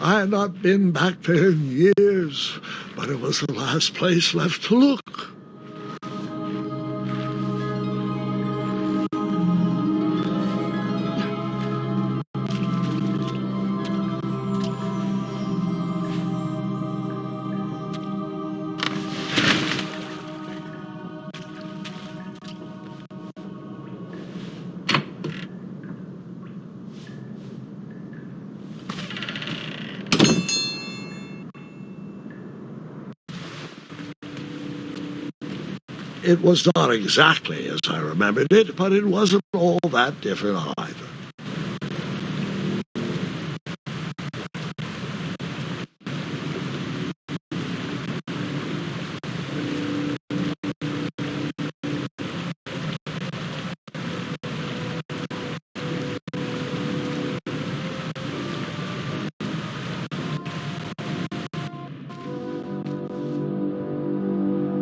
I had not been back there in years, but it was the last place left to look. It was not exactly as I remembered it, but it wasn't all that different either.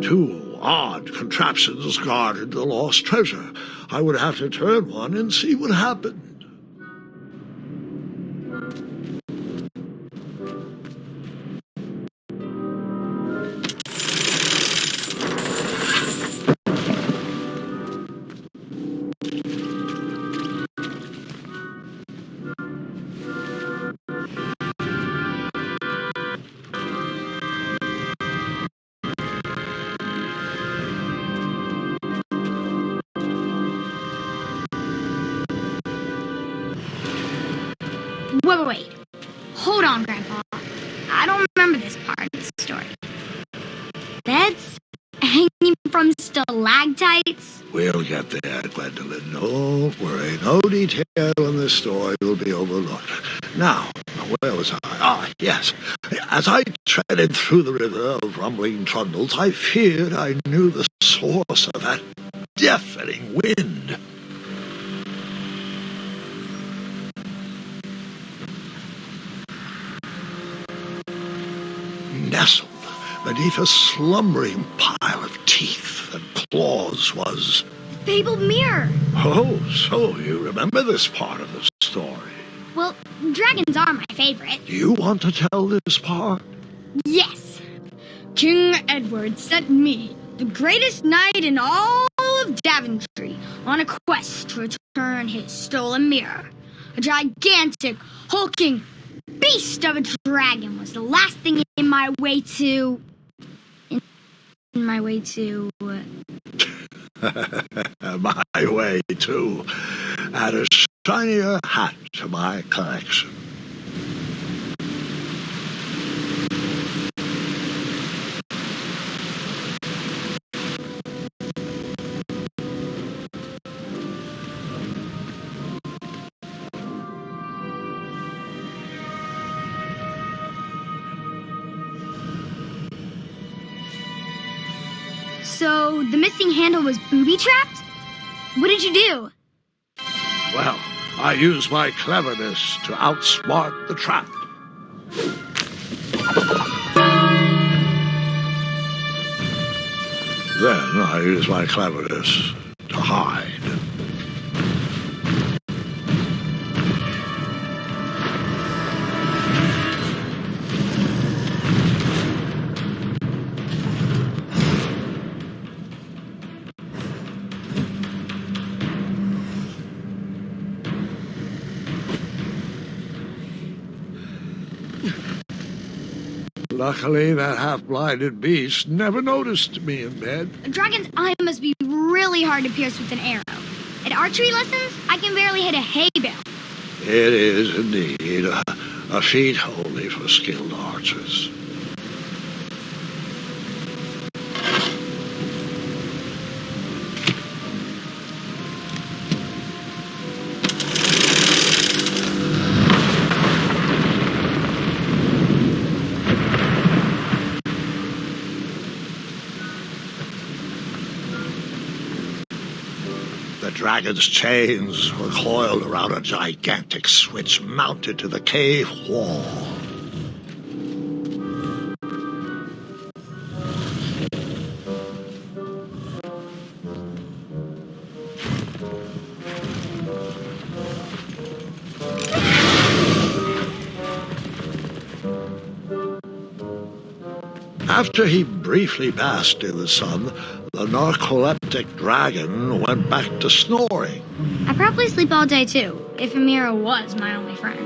Two odd contraptions guarded the lost treasure. I would have to turn one and see what happened. Wait. Hold on, Grandpa. I don't remember this part of the story. Beds hanging from stalactites? We'll get there, Gwendolyn. Don't worry. No detail in this story will be overlooked. Now, where was I? Ah, yes. As I treaded through the river of rumbling trundles, I feared I knew the source of that deafening wind. Nestled beneath a slumbering pile of teeth and claws was... Fabled mirror. Oh, so you remember this part of the story. Well, dragons are my favorite. Do you want to tell this part? Yes. King Edward sent me, the greatest knight in all of Daventry, on a quest to return his stolen mirror. A gigantic, hulking beast of a dragon was the last thing in my way to... My way to add a shinier hat to my collection. So, the missing handle was booby-trapped? What did you do? Well, I used my cleverness to outsmart the trap. Then I used my cleverness to hide. Luckily, that half-blinded beast never noticed me in bed. A dragon's eye must be really hard to pierce with an arrow. At archery lessons, I can barely hit a hay bale. It is indeed a feat only for skilled archers. The dragon's chains were coiled around a gigantic switch mounted to the cave wall. After he briefly basked in the sun, the narcoleptic dragon went back to snoring. I probably sleep all day too, if Amira was my only friend.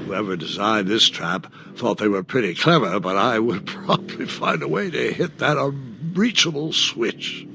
Whoever designed this trap thought they were pretty clever, but I would probably find a way to hit that unreachable switch.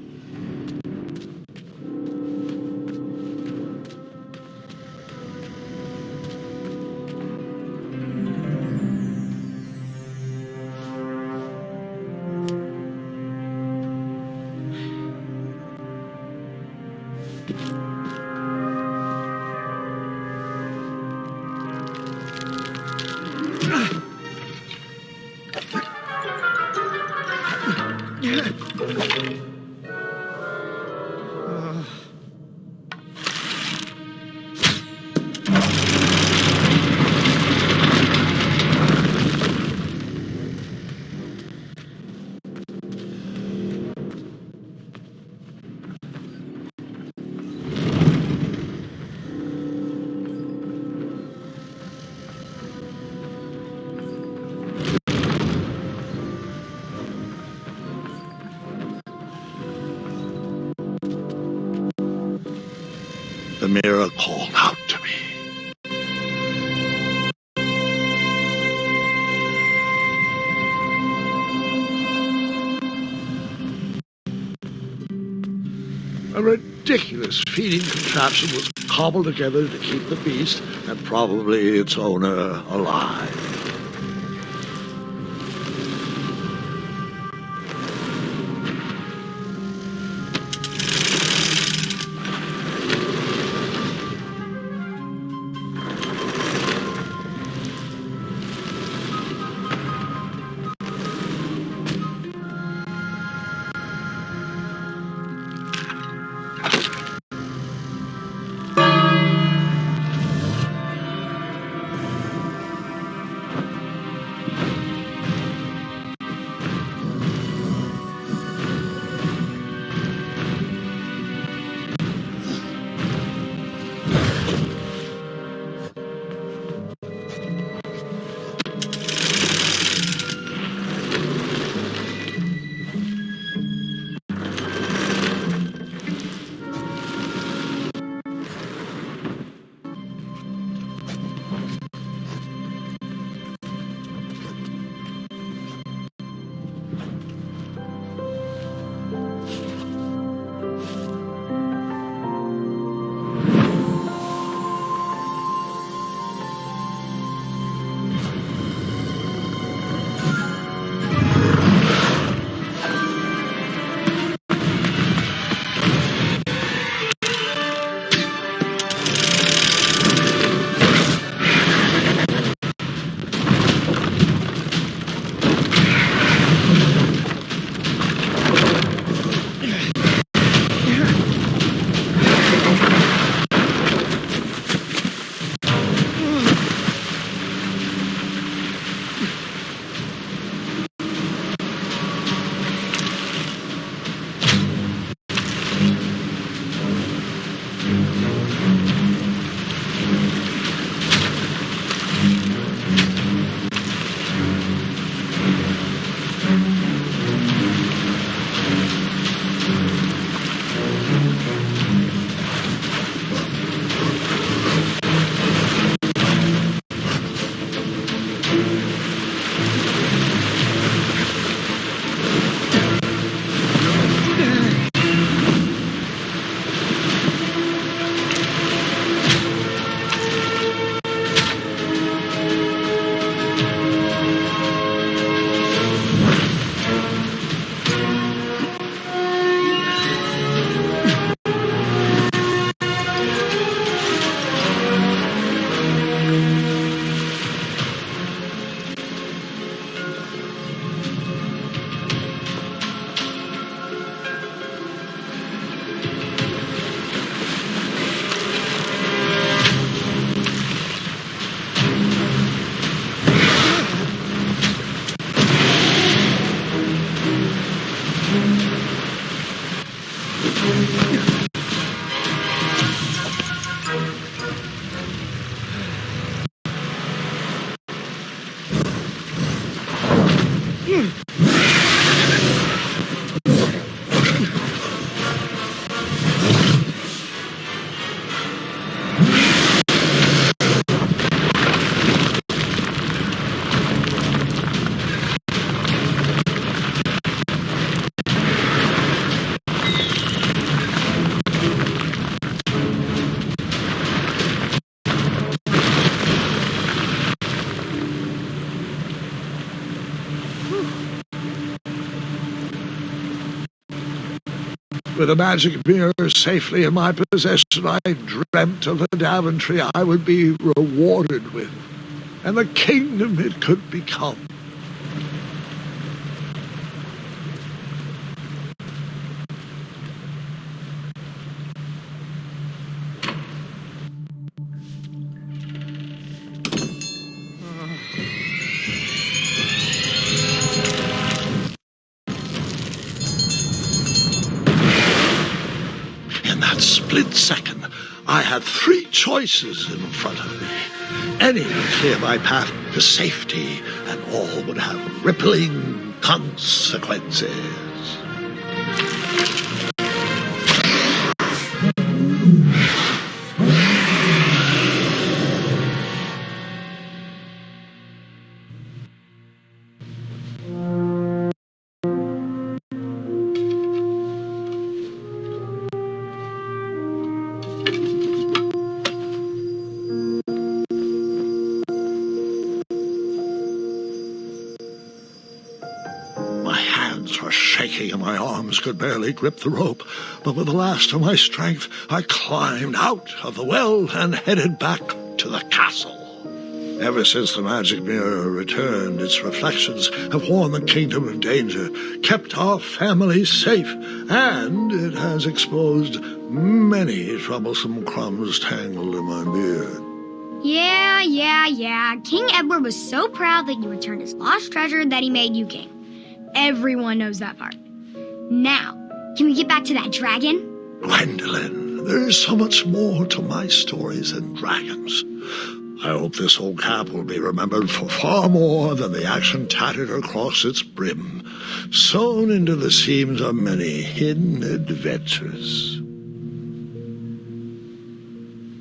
The mirror called out to me. A ridiculous feeding contraption was cobbled together to keep the beast and probably its owner alive. With the magic mirror safely in my possession, I dreamt of the Daventry I would be rewarded with, and the kingdom it could become. In that split second, I had three choices in front of me. Any would clear my path to safety, and all would have rippling consequences. Were shaking and my arms could barely grip the rope, but with the last of my strength I climbed out of the well and headed back to the castle. Ever since the magic mirror returned, its reflections have warned the kingdom of danger, kept our family safe, and it has exposed many troublesome crumbs tangled in my beard. Yeah. King Edward was so proud that you returned his lost treasure that he made you king. Everyone knows that part. Now, can we get back to that dragon? Gwendolyn, there is so much more to my stories than dragons. I hope this old cap will be remembered for far more than the action tattered across its brim, sewn into the seams of many hidden adventures.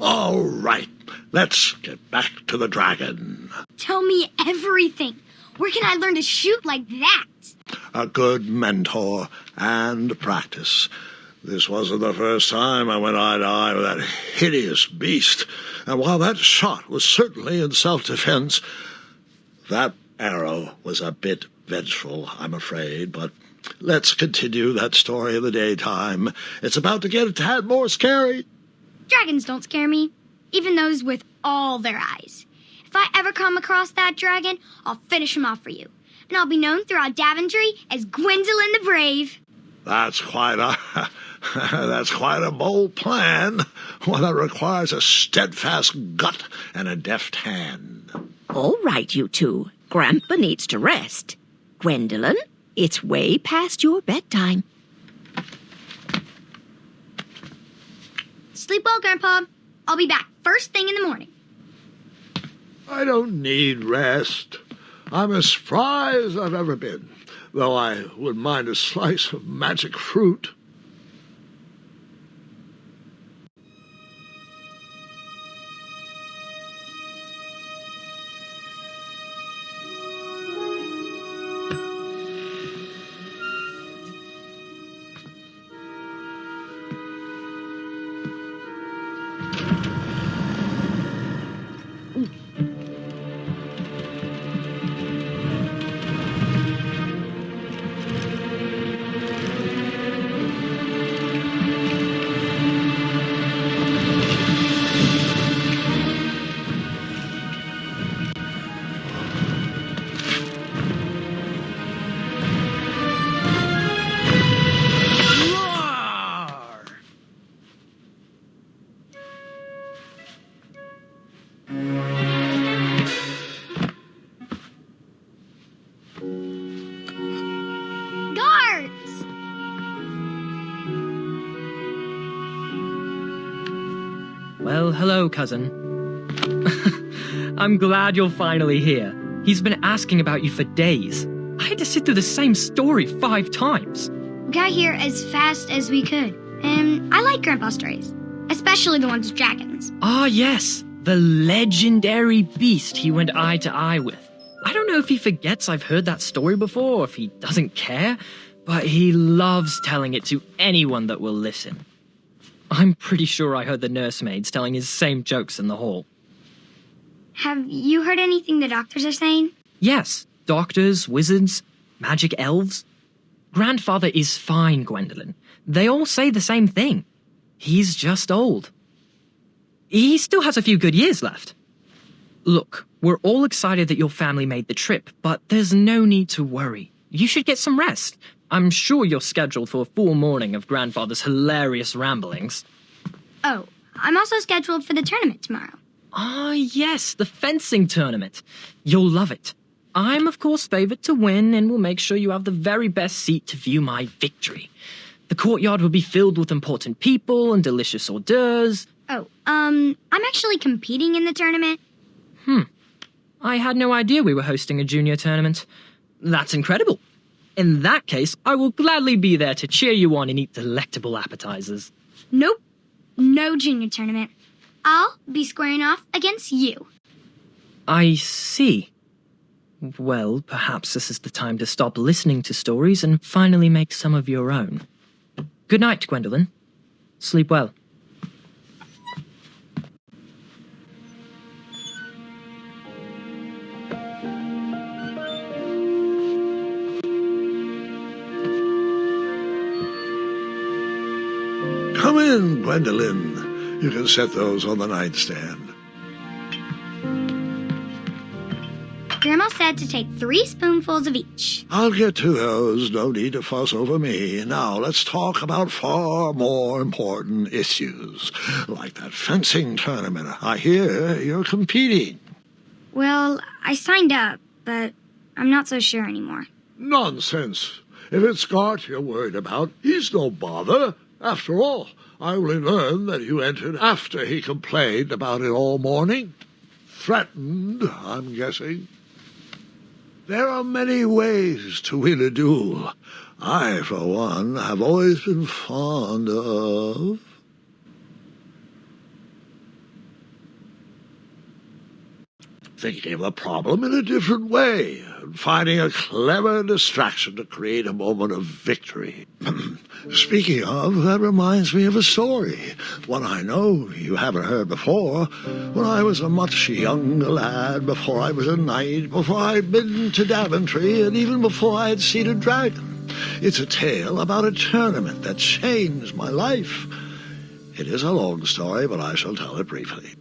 All right, let's get back to the dragon. Tell me everything. Where can I learn to shoot like that? A good mentor and practice. This wasn't the first time I went eye to eye with that hideous beast, and while that shot was certainly in self-defense, that arrow was a bit vengeful, I'm afraid, but let's continue that story in the daytime. It's about to get a tad more scary. Dragons don't scare me, even those with all their eyes. If I ever come across that dragon, I'll finish him off for you. And I'll be known throughout Daventry as Gwendolyn the Brave. That's quite a bold plan. One that requires a steadfast gut and a deft hand. All right, you two. Grandpa needs to rest. Gwendolyn, it's way past your bedtime. Sleep well, Grandpa. I'll be back first thing in the morning. I don't need rest. I'm as spry as I've ever been, though I wouldn't mind a slice of magic fruit. Well, hello, cousin. I'm glad you're finally here. He's been asking about you for days. I had to sit through the same story 5 times. We got here as fast as we could, and I like Grandpa's stories, especially the ones with dragons. Ah, yes, the legendary beast he went eye to eye with. I don't know if he forgets I've heard that story before, or if he doesn't care, but he loves telling it to anyone that will listen. I'm pretty sure I heard the nursemaids telling his same jokes in the hall. Have you heard anything the doctors are saying? Yes, doctors, wizards. magic elves? Grandfather is fine, Gwendolyn. They all say the same thing. He's just old. He still has a few good years left. Look, we're all excited that your family made the trip, but there's no need to worry. You should get some rest. I'm sure you're scheduled for a full morning of Grandfather's hilarious ramblings. Oh, I'm also scheduled for the tournament tomorrow. Ah, yes, the fencing tournament. You'll love it. I'm, of course, favored to win and will make sure you have the very best seat to view my victory. The courtyard will be filled with important people and delicious hors d'oeuvres. Oh, I'm actually competing in the tournament. I had no idea we were hosting a junior tournament. That's incredible. In that case, I will gladly be there to cheer you on and eat delectable appetizers. Nope, no junior tournament. I'll be squaring off against you. I see. Well, perhaps this is the time to stop listening to stories and finally make some of your own. Good night, Gwendolyn. Sleep well. Come in, Gwendolyn. You can set those on the nightstand. Grandma said to take 3 spoonfuls of each. I'll get to those. No need to fuss over me. Now, let's talk about far more important issues, like that fencing tournament. I hear you're competing. Well, I signed up, but I'm not so sure anymore. Nonsense. If it's Scott you're worried about, he's no bother. After all, I only learned that you entered after he complained about it all morning. Threatened, I'm guessing. There are many ways to win a duel. I, for one, have always been fond of... thinking of the problem in a different way, and finding a clever distraction to create a moment of victory. Speaking of, that reminds me of a story, one I know you haven't heard before. When I was a much younger lad, before I was a knight, before I'd been to Daventry, and even before I had seen a dragon. It's a tale about a tournament that changed my life. It is a long story, but I shall tell it briefly.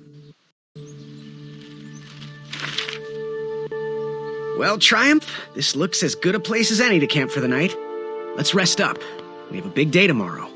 Well, Triumph, this looks as good a place as any to camp for the night. Let's rest up. We have a big day tomorrow.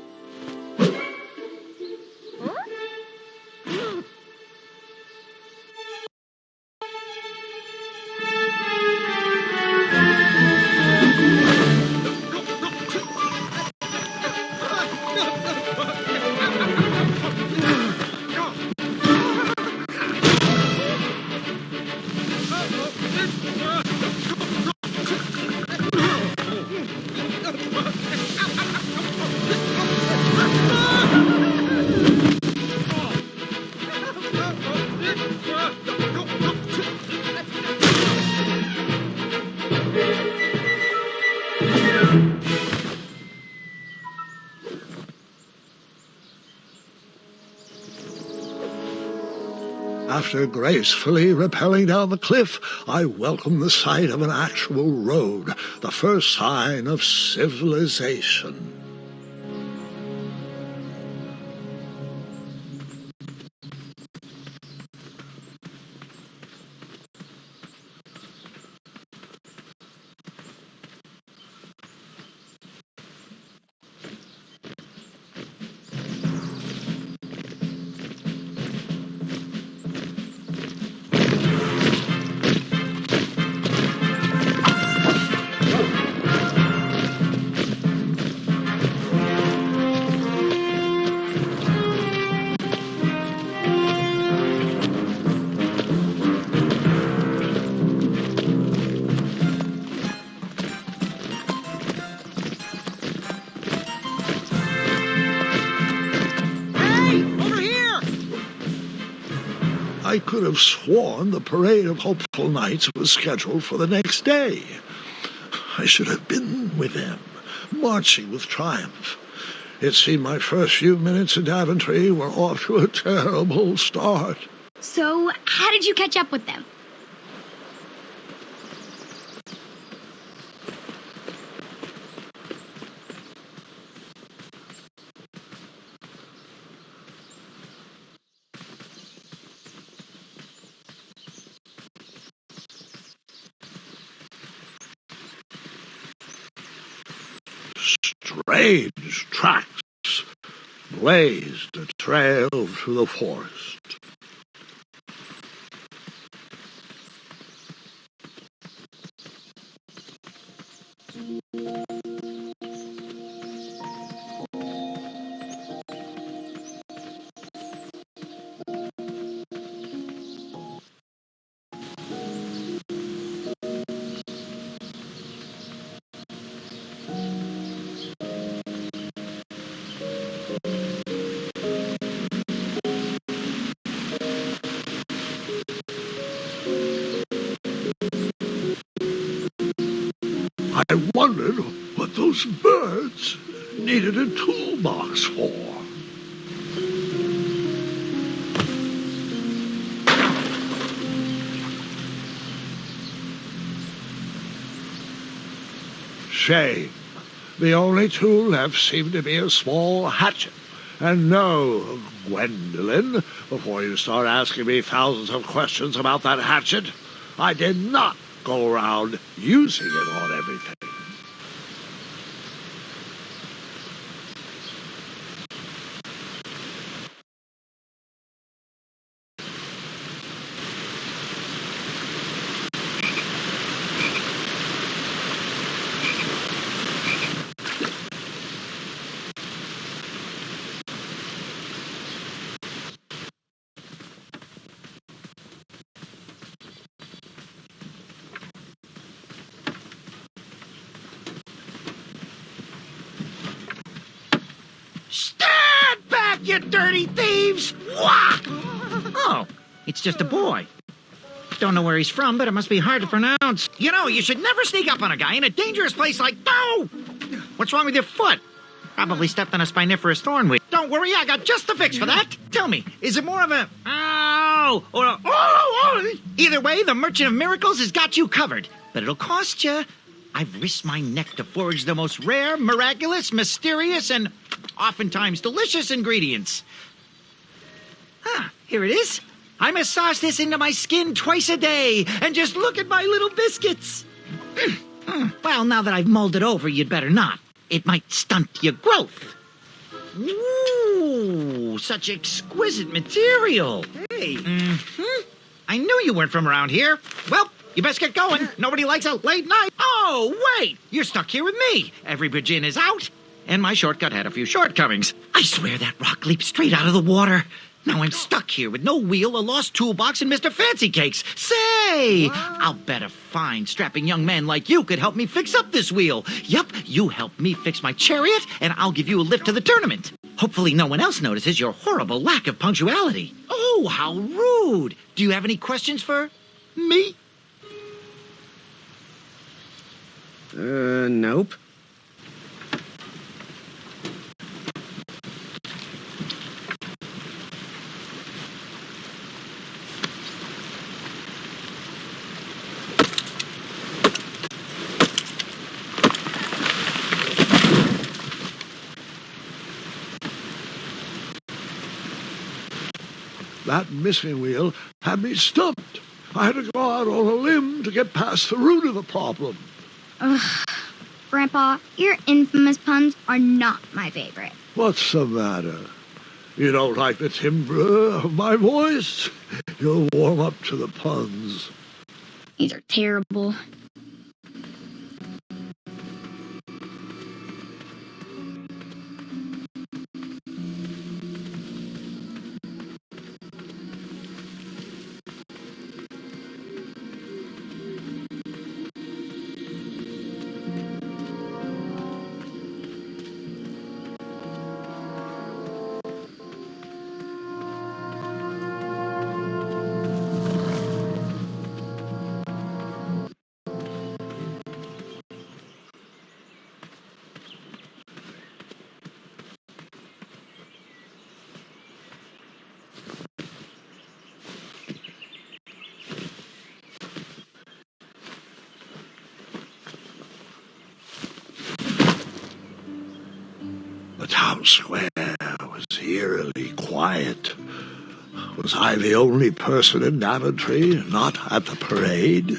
After gracefully rappelling down the cliff, I welcomed the sight of an actual road, the first sign of civilization. I could have sworn the Parade of Hopeful Knights was scheduled for the next day. I should have been with them, marching with triumph. It seemed my first few minutes in Daventry were off to a terrible start. So, how did you catch up with them? strange tracks blazed a trail through the forest. I wondered what those birds needed a toolbox for. Shame. The only tool left seemed to be a small hatchet. And no, Gwendolyn, before you start asking me thousands of questions about that hatchet, I did not go around using it on everything. Stand back, you dirty thieves! Wah! Oh, it's just a boy. Don't know where he's from, but it must be hard to pronounce. You know, you should never sneak up on a guy in a dangerous place like... No! What's wrong with your foot? Probably stepped on a spiniferous thornweed. Don't worry, I got just the fix for that. Tell me, is it more of a... Ow! Or a... Oh! Either way, the Merchant of Miracles has got you covered. But it'll cost you. I've risked my neck to forage the most rare, miraculous, mysterious, and oftentimes delicious ingredients. Here it is. I massage this into my skin twice a day, and just look at my little biscuits. Well, now that I've mulled it over, you'd better not. It might stunt your growth. Ooh, such exquisite material. Hey. I knew you weren't from around here. Well, you best get going. Nobody likes a late night. Oh, wait. You're stuck here with me. Every bridge in is out. And my shortcut had a few shortcomings. I swear that rock leaped straight out of the water. Now I'm stuck here with no wheel, a lost toolbox, and Mr. Fancy Cakes. Say, I'll bet a fine, strapping young man like you could help me fix up this wheel. Yup, you help me fix my chariot, and I'll give you a lift to the tournament. Hopefully no one else notices your horrible lack of punctuality. Oh, how rude. Do you have any questions for me? Nope. That missing wheel had me stumped. I had to go out on a limb to get past the root of the problem. Ugh. Grandpa, your infamous puns are not my favorite. What's the matter? You don't like the timbre of my voice? You'll warm up to the puns. These are terrible. The town square was eerily quiet. Was I the only person in Daventry not at the parade?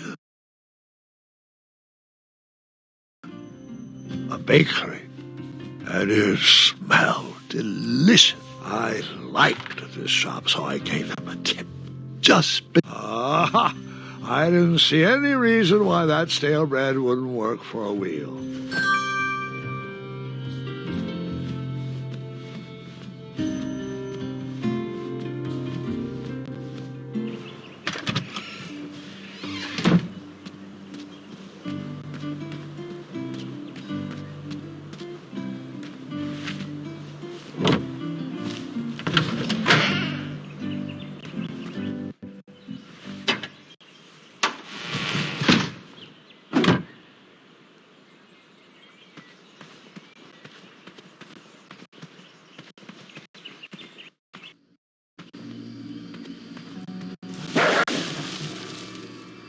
A bakery and it smelled delicious. I liked this shop, so I gave them a tip. Aha! I didn't see any reason why that stale bread wouldn't work for a wheel.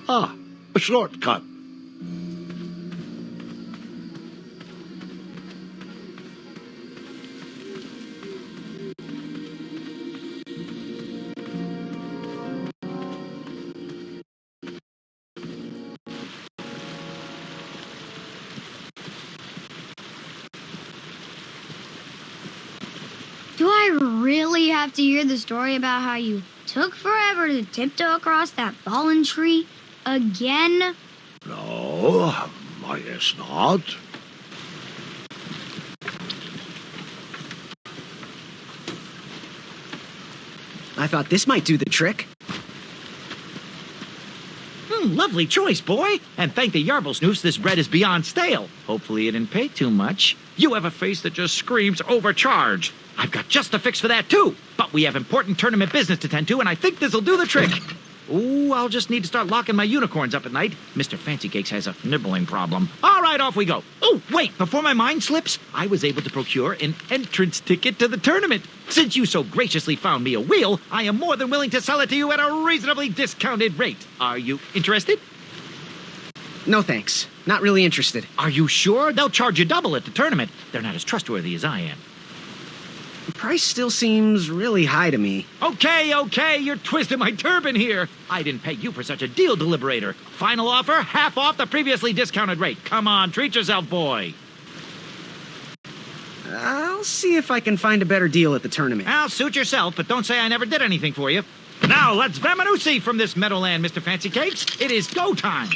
Ah, a shortcut. Do I really have to hear the story about how you took forever to tiptoe across that fallen tree again? No, I guess not. I thought this might do the trick. Lovely choice, boy. And thank the Yarblesnoofs, this bread is beyond stale. Hopefully it didn't pay too much. You have a face that just screams overcharged. I've got just a fix for that, too. But we have important tournament business to tend to, and I think this'll do the trick. Ooh, I'll just need to start locking my unicorns up at night. Mr. Fancy Cakes has a nibbling problem. All right, off we go. Oh, wait, before my mind slips, I was able to procure an entrance ticket to the tournament. Since you so graciously found me a wheel, I am more than willing to sell it to you at a reasonably discounted rate. Are you interested? No thanks. Not really interested. Are you sure? They'll charge you double at the tournament. They're not as trustworthy as I am. The price still seems really high to me. Okay, you're twisting my turban here. I didn't pay you for such a deal, Deliberator. Final offer, half off the previously discounted rate. Come on, treat yourself, boy. I'll see if I can find a better deal at the tournament. I'll suit yourself, but don't say I never did anything for you. Now, let's Vamanusi from this Meadowland, Mr. Fancy Cakes. It is go time.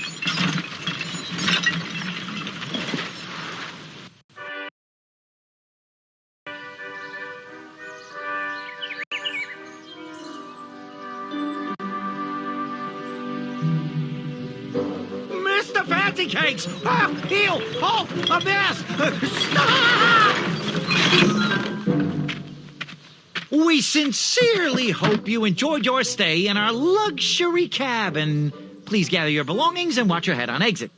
Mr. Fancy Cakes! Ah, heel! Halt! Avast! Stop! We sincerely hope you enjoyed your stay in our luxury cabin. Please gather your belongings and watch your head on exit.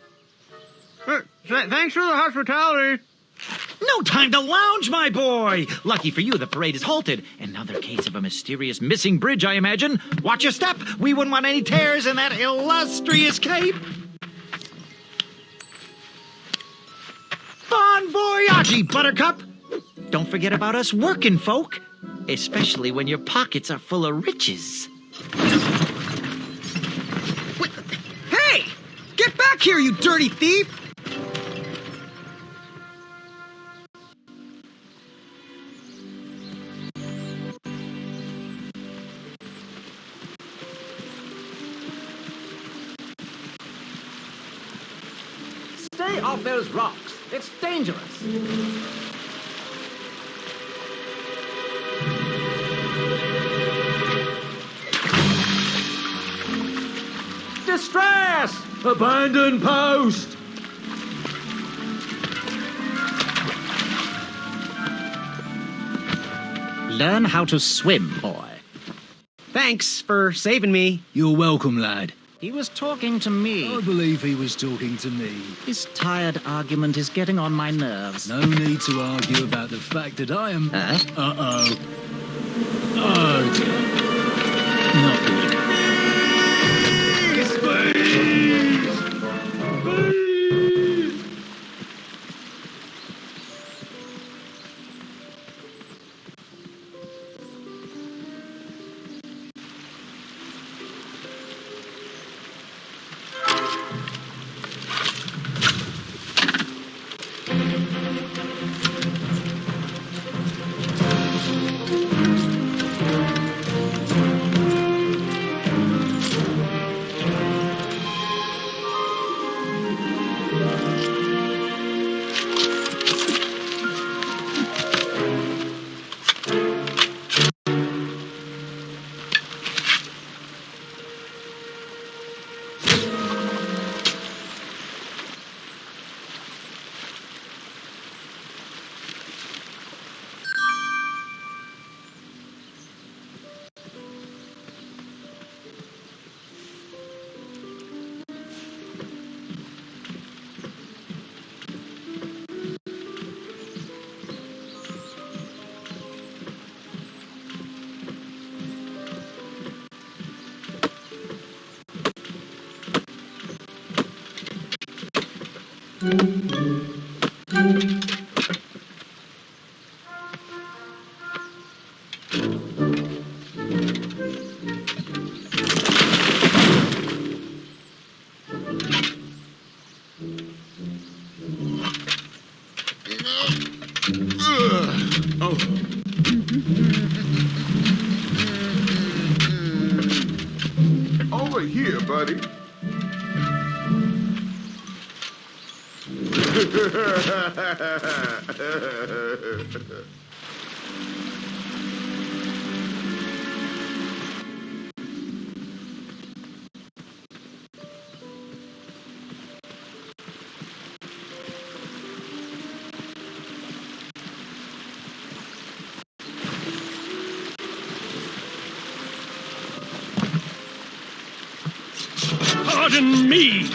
Thanks for the hospitality. No time to lounge, my boy! Lucky for you, the parade is halted. Another case of a mysterious missing bridge, I imagine. Watch your step. We wouldn't want any tears in that illustrious cape. Bon voyage, Buttercup! Don't forget about us working folk, especially when your pockets are full of riches. Wait, hey! Get back here, you dirty thief! Stay off those rocks. It's dangerous. Distress! Abandon post! Learn how to swim, boy. Thanks for saving me. You're welcome, lad. He was talking to me. I believe he was talking to me. This tired argument is getting on my nerves. No need to argue about the fact that I am... Huh? Uh-oh. Oh, dear. Not good. Over here, buddy. Pardon me!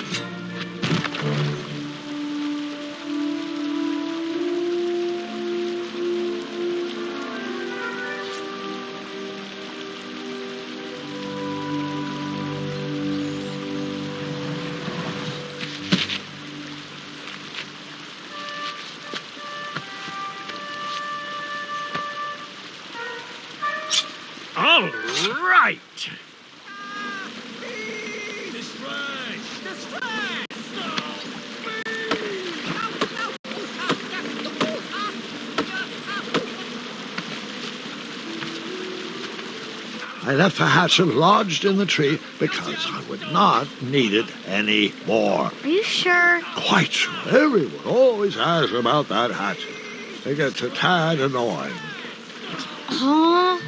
All right! I left the hatchet lodged in the tree because I would not need it any more. Are you sure? Quite sure. Everyone always asks about that hatchet. It gets a tad annoying. Huh?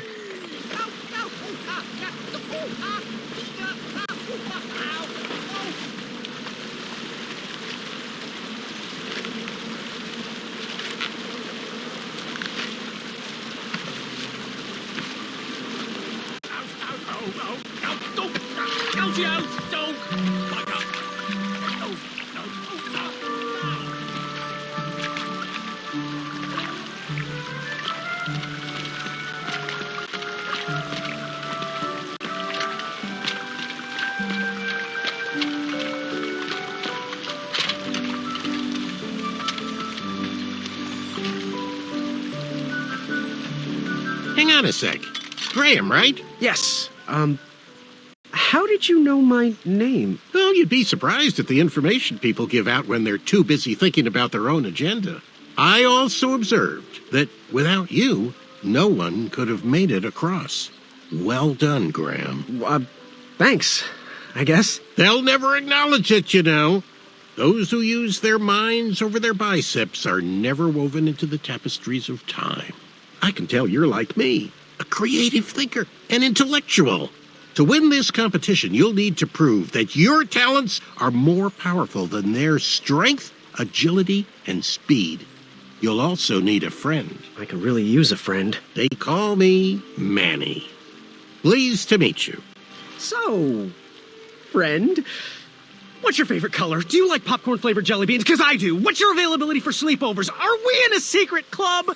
Hang on a sec. Graham, right? Yes. How did you know my name? Well, you'd be surprised at the information people give out when they're too busy thinking about their own agenda. I also observed that without you, no one could have made it across. Well done, Graham. Thanks, I guess. They'll never acknowledge it, you know. Those who use their minds over their biceps are never woven into the tapestries of time. I can tell you're like me, a creative thinker, an intellectual. To win this competition, you'll need to prove that your talents are more powerful than their strength, agility, and speed. You'll also need a friend. I could really use a friend. They call me Manny. Pleased to meet you. So, friend, what's your favorite color? Do you like popcorn-flavored jelly beans? Because I do. What's your availability for sleepovers? Are we in a secret club?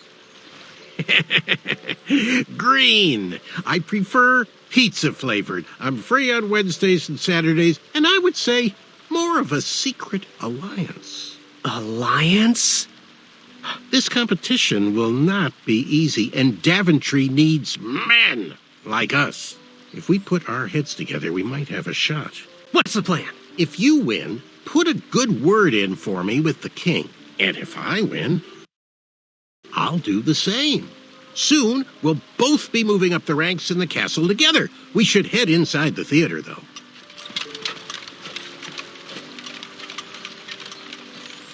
Green. I prefer pizza-flavored. I'm free on Wednesdays and Saturdays, and I would say more of a secret alliance. Alliance? This competition will not be easy, and Daventry needs men like us. If we put our heads together, we might have a shot. What's the plan? If you win, put a good word in for me with the king. And if I win, I'll do the same. Soon, we'll both be moving up the ranks in the castle together. We should head inside the theater, though.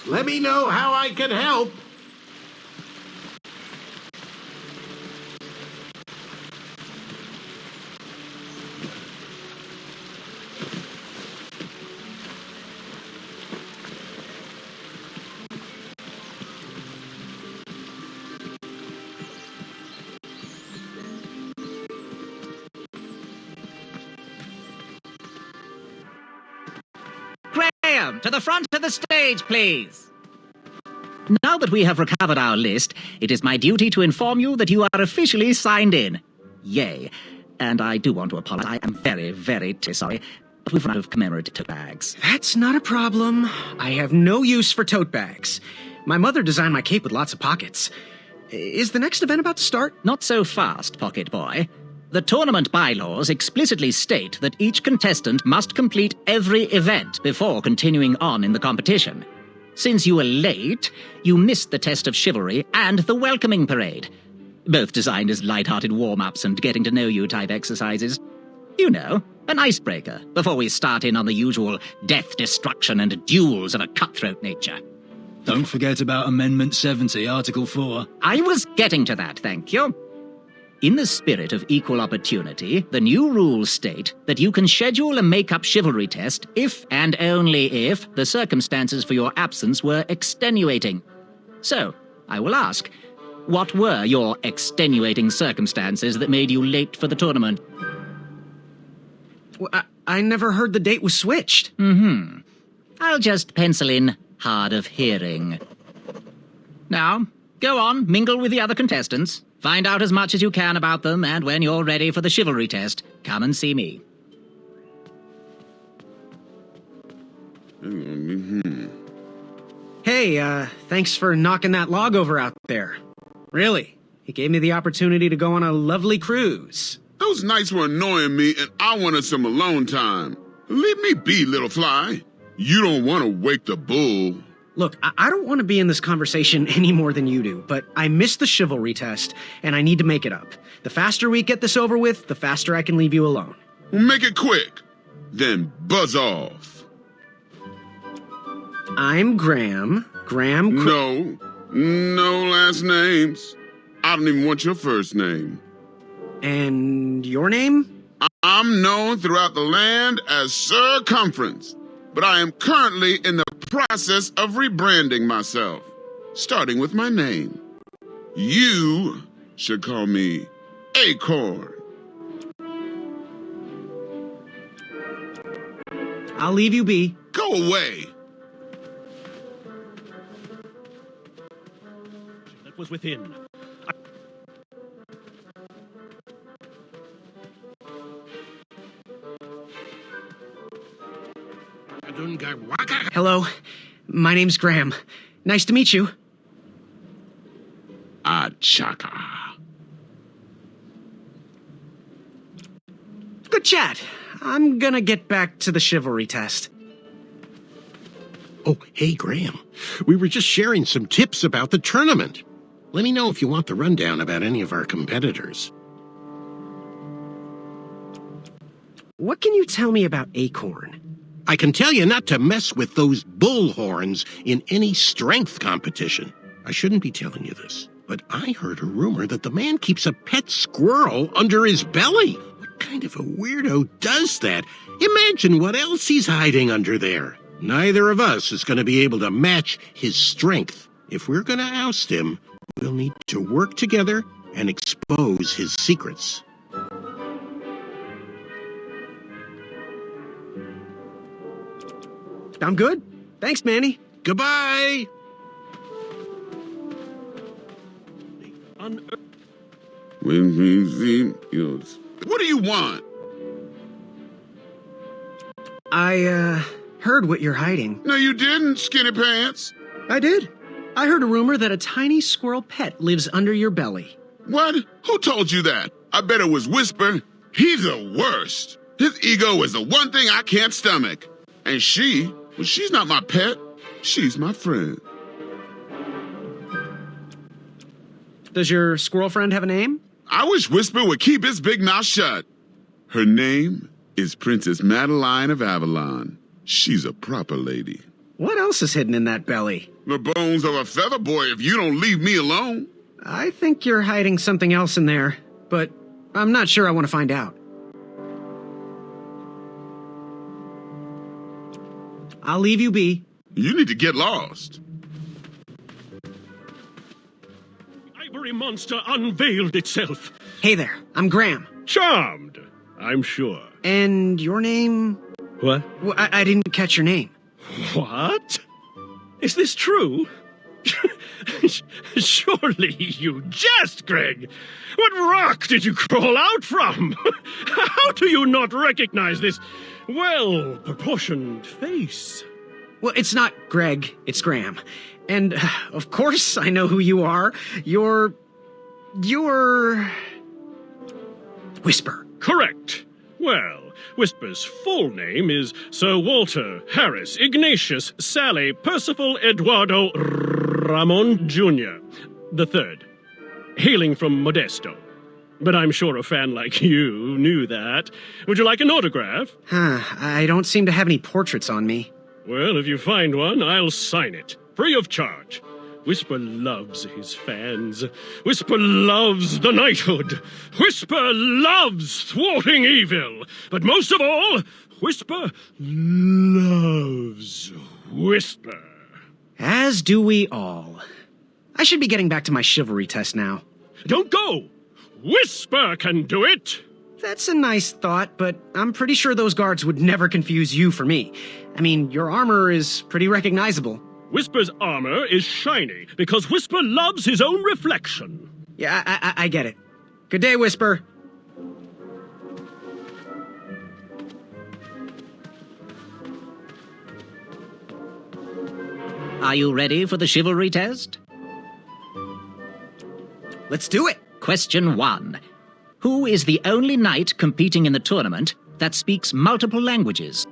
Let me know how I can help. Graham, to the front of the stage, please. Now that we have recovered our list, it is my duty to inform you that you are officially signed in. Yay. And I do want to apologize. I am very, very sorry. But we've run out of commemorative tote bags. That's not a problem. I have no use for tote bags. My mother designed my cape with lots of pockets. Is the next event about to start? Not so fast, Pocket Boy. The tournament bylaws explicitly state that each contestant must complete every event before continuing on in the competition. Since you were late, you missed the test of chivalry and the welcoming parade. Both designed as light-hearted warm-ups and getting-to-know-you type exercises. You know, an icebreaker before we start in on the usual death, destruction, and duels of a cutthroat nature. Don't forget about Amendment 70, Article 4. I was getting to that, thank you. In the spirit of equal opportunity, the new rules state that you can schedule a make-up chivalry test if and only if the circumstances for your absence were extenuating. So, I will ask, what were your extenuating circumstances that made you late for the tournament? Well, I never heard the date was switched. I'll just pencil in hard of hearing. Now, go on, mingle with the other contestants. Find out as much as you can about them, and when you're ready for the chivalry test, come and see me. Hey, thanks for knocking that log over out there. Really, it gave me the opportunity to go on a lovely cruise. Those nights were annoying me, and I wanted some alone time. Leave me be, little fly. You don't want to wake the bull. Look, I don't want to be in this conversation any more than you do, but I missed the chivalry test, and I need to make it up. The faster we get this over with, the faster I can leave you alone. Well, make it quick. Then buzz off. I'm Graham. No last names. I don't even want your first name. And your name? I'm known throughout the land as Circumference, but I am currently in the process of rebranding myself, starting with my name. You should call me Acorn. I'll leave you be. Go away. That was within. Hello, my name's Graham. Nice to meet you. Achaka. Good chat. I'm gonna get back to the chivalry test. Oh, hey, Graham. We were just sharing some tips about the tournament. Let me know if you want the rundown about any of our competitors. What can you tell me about Acorn? I can tell you not to mess with those bullhorns in any strength competition. I shouldn't be telling you this, but I heard a rumor that the man keeps a pet squirrel under his belly. What kind of a weirdo does that? Imagine what else he's hiding under there. Neither of us is going to be able to match his strength. If we're going to oust him, we'll need to work together and expose his secrets. I'm good. Thanks, Manny. Goodbye! What do you want? I heard what you're hiding. No, you didn't, Skinny Pants. I did. I heard a rumor that a tiny squirrel pet lives under your belly. What? Who told you that? I bet it was Whisper. He's the worst. His ego is the one thing I can't stomach. And she's not my pet. She's my friend. Does your squirrel friend have a name? I wish Whisper would keep his big mouth shut. Her name is Princess Madeline of Avalon. She's a proper lady. What else is hidden in that belly? The bones of a feather boy if you don't leave me alone. I think you're hiding something else in there, but I'm not sure I want to find out. I'll leave you be. You need to get lost. The ivory monster unveiled itself. Hey there, I'm Graham. Charmed, I'm sure. And your name? What? Well, I didn't catch your name. What? Is this true? Surely you jest, Greg. What rock did you crawl out from? How do you not recognize this well-proportioned face? Well, it's not Greg, it's Graham. And, of course, I know who you are. You're... Whisper. Correct. Well, Whisper's full name is Sir Walter Harris Ignatius Sally Percival Eduardo Ramon Jr. the Third, hailing from Modesto. But I'm sure a fan like you knew that. Would you like an autograph? I don't seem to have any portraits on me. Well, if you find one, I'll sign it, free of charge. Whisper loves his fans. Whisper loves the knighthood. Whisper loves thwarting evil. But most of all, Whisper loves Whisper. As do we all. I should be getting back to my chivalry test now. Don't go! Whisper can do it! That's a nice thought, but I'm pretty sure those guards would never confuse you for me. I mean, your armor is pretty recognizable. Whisper's armor is shiny because Whisper loves his own reflection. Yeah, I get it. Good day, Whisper. Are you ready for the chivalry test? Let's do it. Question 1. Who is the only knight competing in the tournament that speaks multiple languages?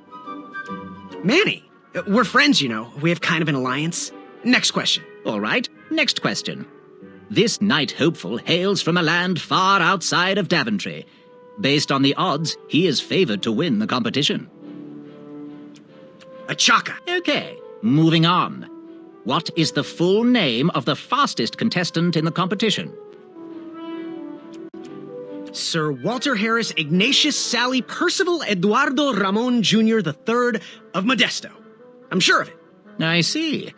Manny. We're friends, you know. We have kind of an alliance. Next question. All right, next question. This knight hopeful hails from a land far outside of Daventry. Based on the odds, he is favored to win the competition. Achaka. Okay, moving on. What is the full name of the fastest contestant in the competition? Sir Walter Harris Ignatius Sally Percival Eduardo Ramon Jr. the Third of Modesto. I'm sure of it. I see.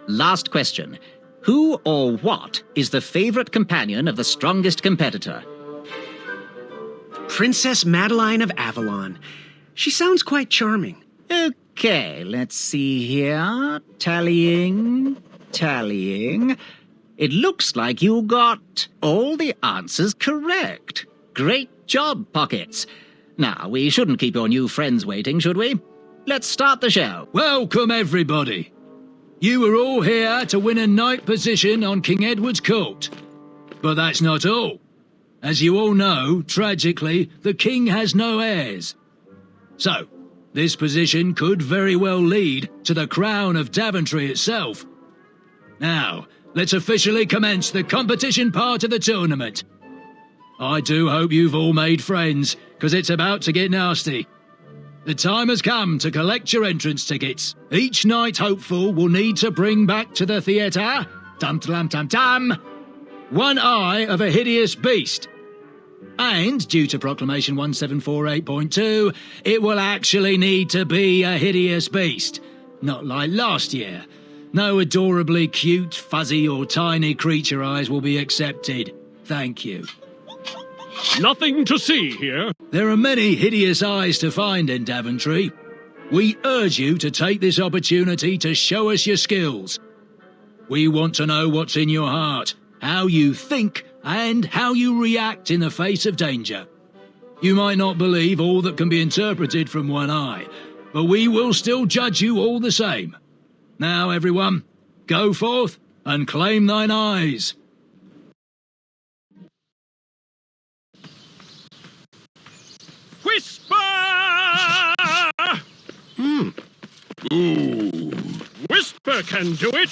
Last question. Who or what is the favorite companion of the strongest competitor? Princess Madeline of Avalon. She sounds quite charming. Okay, let's see here. Tallying. It looks like you got all the answers correct. Great job, Pockets. Now, we shouldn't keep your new friends waiting, should we? Let's start the show. Welcome, everybody. You are all here to win a knight position on King Edward's court. But that's not all. As you all know, tragically, the king has no heirs. So, this position could very well lead to the crown of Daventry itself. Now, let's officially commence the competition part of the tournament. I do hope you've all made friends, because it's about to get nasty. The time has come to collect your entrance tickets. Each knight hopeful will need to bring back to the theatre, one eye of a hideous beast. And, due to Proclamation 1748.2, it will actually need to be a hideous beast. Not like last year. No adorably cute, fuzzy or tiny creature eyes will be accepted. Thank you. Nothing to see here. There are many hideous eyes to find in Daventry. We urge you to take this opportunity to show us your skills. We want to know what's in your heart, how you think, and how you react in the face of danger. You might not believe all that can be interpreted from one eye, but we will still judge you all the same. Now, everyone, go forth and claim thine eyes. Whisper! Ooh. Whisper can do it!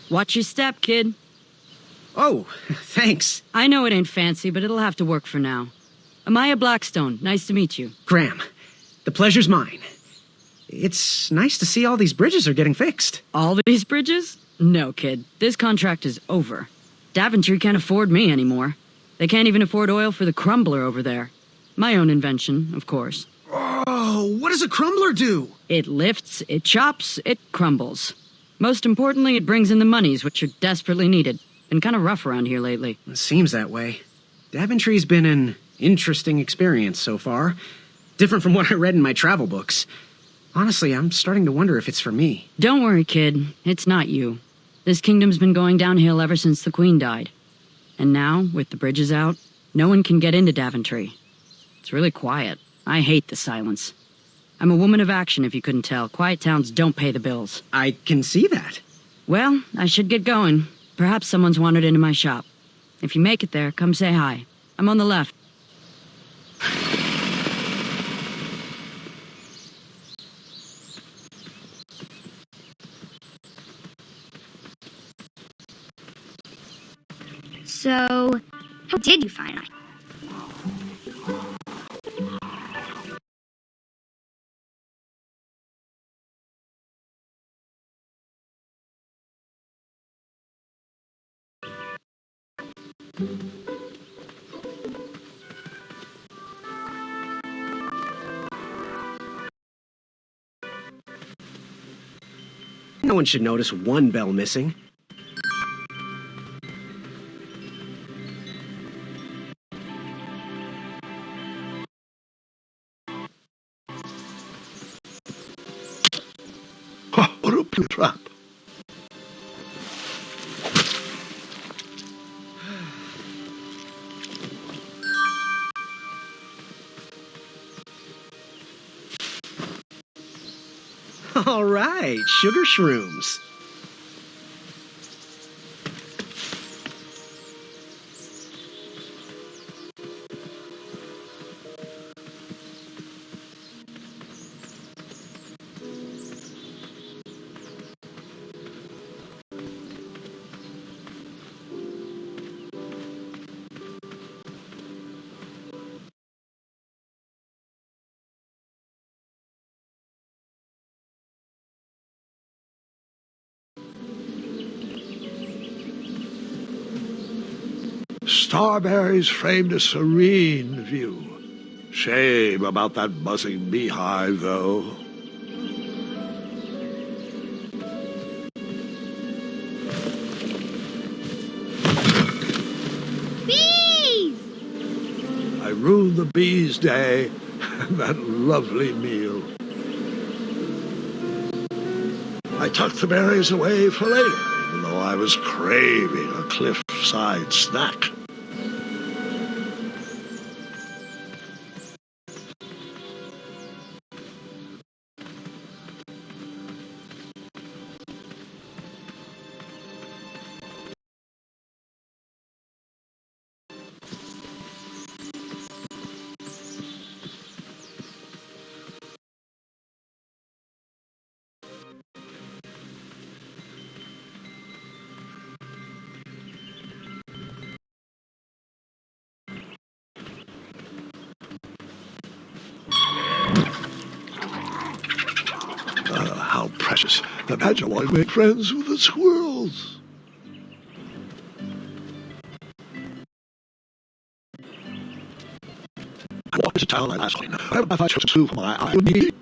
Watch your step, kid. Oh, thanks. I know it ain't fancy, but it'll have to work for now. Amaya Blackstone, nice to meet you. Graham, the pleasure's mine. It's nice to see all these bridges are getting fixed. All these bridges? No, kid. This contract is over. Daventry can't afford me anymore. They can't even afford oil for the crumbler over there. My own invention, of course. Oh, what does a crumbler do? It lifts, it chops, it crumbles. Most importantly, it brings in the monies, which are desperately needed. Been kind of rough around here lately. It seems that way. Daventry's been an interesting experience so far. Different from what I read in my travel books. Honestly, I'm starting to wonder if it's for me. Don't worry, kid. It's not you. This kingdom's been going downhill ever since the Queen died. And now, with the bridges out, no one can get into Daventry. It's really quiet. I hate the silence. I'm a woman of action, if you couldn't tell. Quiet towns don't pay the bills. I can see that. Well, I should get going. Perhaps someone's wandered into my shop. If you make it there, come say hi. I'm on the left. So, how did you find it? No one should notice one bell missing. What a trap. All right, sugar shrooms. Starberries framed a serene view. Shame about that buzzing beehive, though. Bees! I ruined the bees' day and that lovely meal. I tucked the berries away for later, even though I was craving a cliffside snack. How precious. The badger wanted to make friends with the squirrels. I walked into town last night. Whenever I chose to for my eye would be.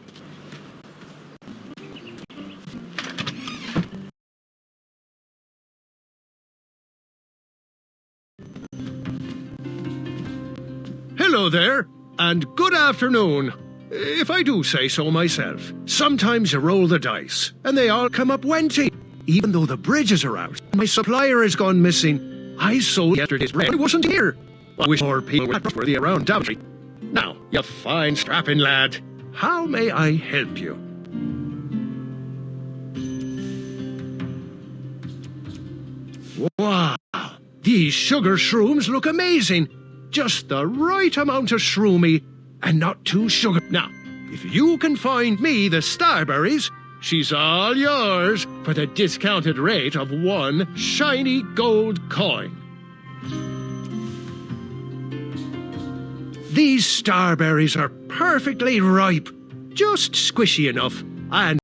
Hello there, and good afternoon. If I do say so myself, sometimes you roll the dice, and they all come up wenty. Even though the bridges are out, my supplier has gone missing. I sold yesterday's bread, I wasn't here. I wish more people were trustworthy around Daventry. Now, you fine strapping lad, how may I help you? Wow, these sugar shrooms look amazing. Just the right amount of shroomy and not too sugar. Now, if you can find me the Starberries, she's all yours for the discounted rate of 1 shiny gold coin. These Starberries are perfectly ripe, just squishy enough, and